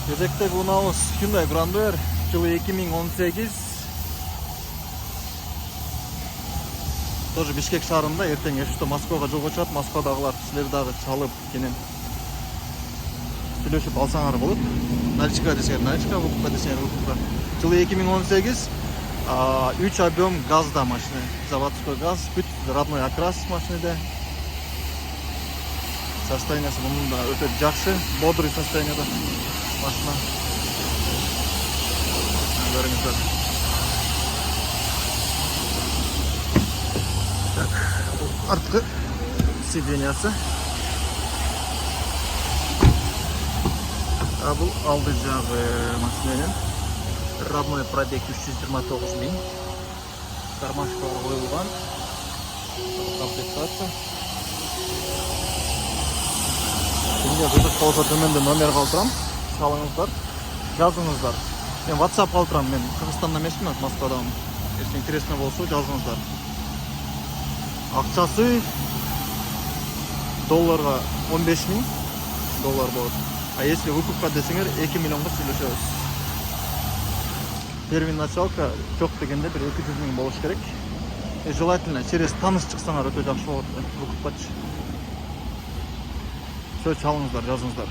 Кезектегі ұнауыз Hyundai Grandeur жылы 2018. Тоже Бишкек шаарында ертең что Москвага жолго чыгат. Москвадагылар силер дагы чалып кенен сүйлөшүп алсаңар болот. Наличка десеңер наличка, выкупка десеңер выкупка. Жылы 2018. 3 объем газда машина. Заводской газ, бүт родной окрас машинеде. Состояниясы bunun da öte жақсы, бодрый состоянияда машина. Көріңіздер. Так, артқы сидениясы. Бұл алды жағы машиненің. Родной пробег 329 000. Кармашкалар қойылған. Комплектация. Şimdi қызық болса төменде номер қалдырам. Шалыңыздар, жазыңыздар. Мен WhatsApp қалдырам, мен Қырғызстаннан емеспін, Москвадан. Если интересно болса, жазыңыздар. Ақшасы долларға 15 000 доллар болады. А если выкупка десеңер 2 миллионға сөйлесеміз. Первый началка жоқ дегенде бір 200 000 болуш керек. Желательно через таныс шықсаңар өте жақсы болады. Выкупкачы. Söz çalыңыздар, жазыңыздар.